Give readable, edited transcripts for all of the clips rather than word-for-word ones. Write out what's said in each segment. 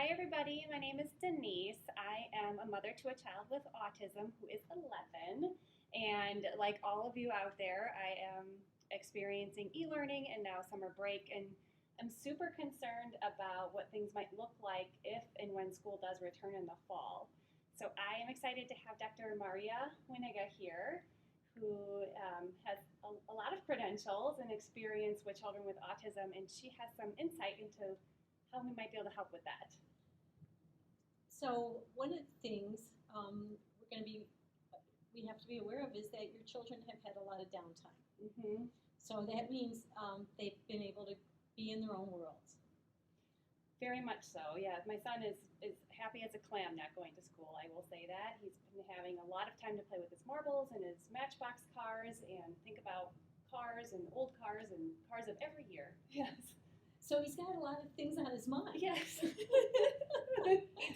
Hi, everybody. My name is Denise. I am a mother to a child with autism who is 11. And like all of you out there, I am experiencing e-learning and now summer break. And I'm super concerned about what things might look like if and when school does return in the fall. So I am excited to have Dr. Maria Winnega here, who has a lot of credentials and experience with children with autism, and she has some insight into how we might be able to help with that. So one of the things we have to be aware of is that your children have had a lot of downtime. Mm-hmm. So that means they've been able to be in their own worlds. Very much so, yeah. My son is happy as a clam not going to school, I will say that. He's been having a lot of time to play with his marbles and his Matchbox cars and think about cars and old cars and cars of every year. Yes. So he's got a lot of things on his mind. Yes. He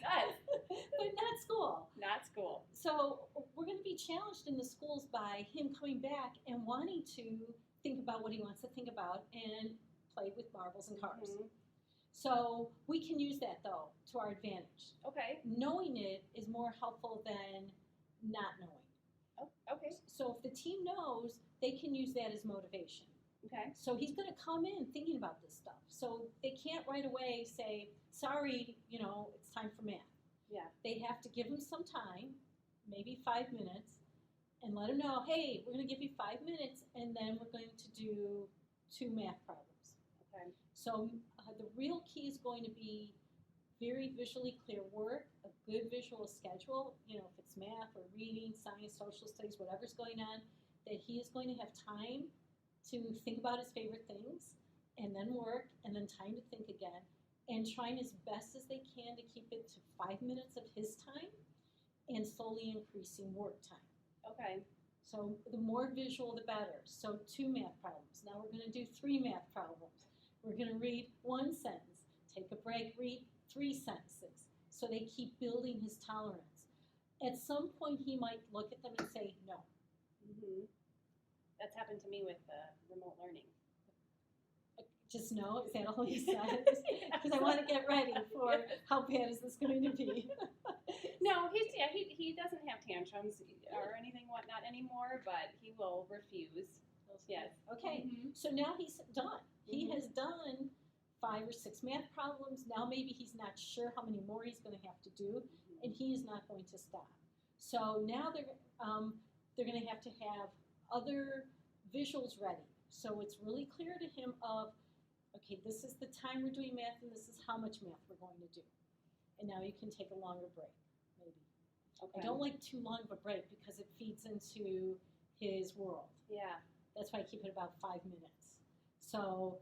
does. But not school. Not school. So we're going to be challenged in the schools by him coming back and wanting to think about what he wants to think about and play with marbles and cars. Mm-hmm. So we can use that, though, to our advantage. Okay. Knowing it is more helpful than not knowing. Oh, okay. So if the team knows, they can use that as motivation. Okay. So he's going to come in thinking about this stuff. So they can't right away say, sorry, it's time for math. Yeah. They have to give him some time, maybe 5 minutes, and let him know, hey, we're going to give you 5 minutes, and then we're going to do 2 math problems. Okay. So the real key is going to be very visually clear work, a good visual schedule, if it's math or reading, science, social studies, whatever's going on, that he is going to have time to think about his favorite things, and then work, and then time to think again, and trying as best as they can to keep it to 5 minutes of his time, and slowly increasing work time. Okay. So the more visual, the better. So 2 math problems. Now we're going to do 3 math problems. We're going to read 1 sentence, take a break, read 3 sentences. So they keep building his tolerance. At some point, he might look at them and say, no. Mm-hmm. That's happened to me with remote learning. Just no, is that all he says? Because I want to get ready for how bad is this going to be. No, he doesn't have tantrums or anything whatnot anymore, but he will refuse. Yes. Okay, Mm-hmm. So now he's done. He Mm-hmm. has done 5 or 6 math problems. Now maybe he's not sure how many more he's going to have to do, and he is not going to stop. So now they're going to have other visuals ready. So it's really clear to him of, okay, this is the time we're doing math, and this is how much math we're going to do. And now you can take a longer break, maybe. Okay. I don't like too long of a break because it feeds into his world. Yeah. That's why I keep it about 5 minutes. So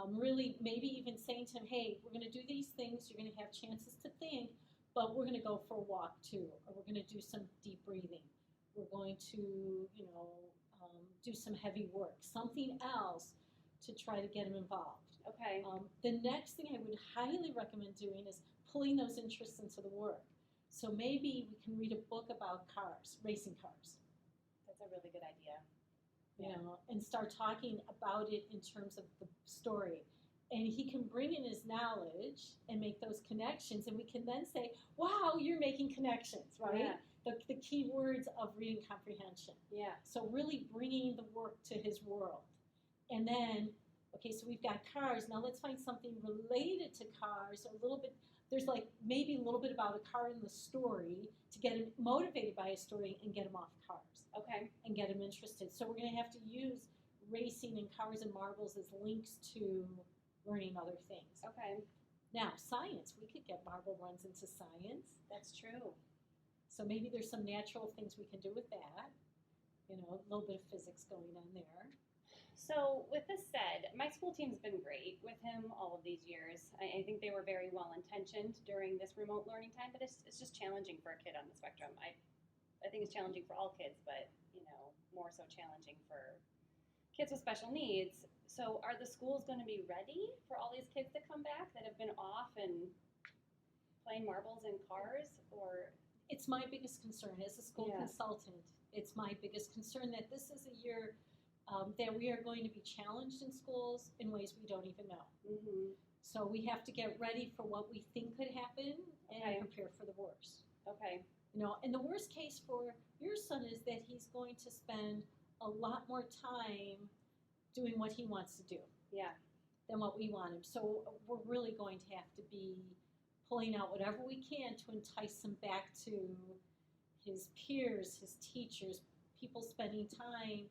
really maybe even saying to him, hey, we're going to do these things, you're going to have chances to think, but we're going to go for a walk too, or we're going to do some deep breathing. We're going to, do some heavy work, something else to try to get him involved. Okay. The next thing I would highly recommend doing is pulling those interests into the work. So maybe we can read a book about cars, racing cars. That's a really good idea. And start talking about it in terms of the story. And he can bring in his knowledge and make those connections, and we can then say, wow, you're making connections, right? Yeah. The key words of reading comprehension. Yeah. So really bringing the work to his world. And then, okay, so we've got cars. Now let's find something related to cars, a little bit. There's maybe a little bit about a car in the story to get him motivated by a story and get him off cars. Okay. And get him interested. So we're going to have to use racing and cars and marbles as links to learning other things. Okay. Now, science. We could get marble runs into science. That's true. So maybe there's some natural things we can do with that. A little bit of physics going on there. So with this said, my school team's been great with him all of these years. I think they were very well-intentioned during this remote learning time, but it's just challenging for a kid on the spectrum. I think it's challenging for all kids, but more so challenging for kids with special needs. So are the schools going to be ready for all these kids to come back that have been off and playing marbles in cars? Or it's my biggest concern as a school Yeah. consultant. It's my biggest concern that this is a year that we are going to be challenged in schools in ways we don't even know. Mm-hmm. So we have to get ready for what we think could happen And the worst case for your son is that he's going to spend a lot more time doing what he wants to do Yeah. than what we want him. So we're really going to have to be pulling out whatever we can to entice him back to his peers, his teachers, people spending time.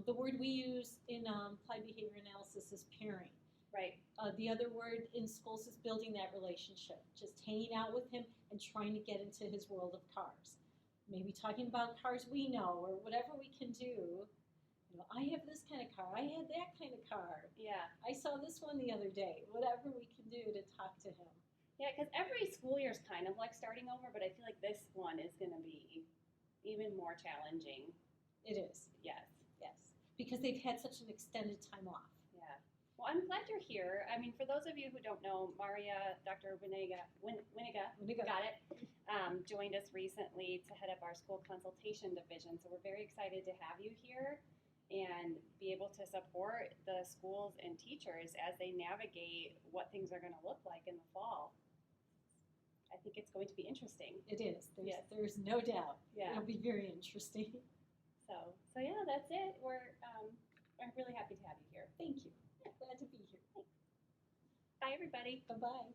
The word we use in applied behavior analysis is pairing. Right. The other word in schools is building that relationship, just hanging out with him and trying to get into his world of cars. Maybe talking about cars we know or whatever we can do. I have this kind of car. I had that kind of car. Yeah. I saw this one the other day. Whatever we can do to talk to him. Yeah, because every school year is kind of like starting over, but I feel like this one is going to be even more challenging. It is. Yes. Yes. Because they've had such an extended time off. Yeah. Well, I'm glad you're here. I mean, for those of you who don't know, Dr. Winnega, got it, joined us recently to head up our school consultation division. So we're very excited to have you here and be able to support the schools and teachers as they navigate what things are going to look like in the fall. I think it's going to be interesting. It is. Yes. There's no doubt. Yeah. It'll be very interesting. So yeah, that's it. I'm really happy to have you here. Thank you. Glad to be here. Bye, everybody. Bye-bye.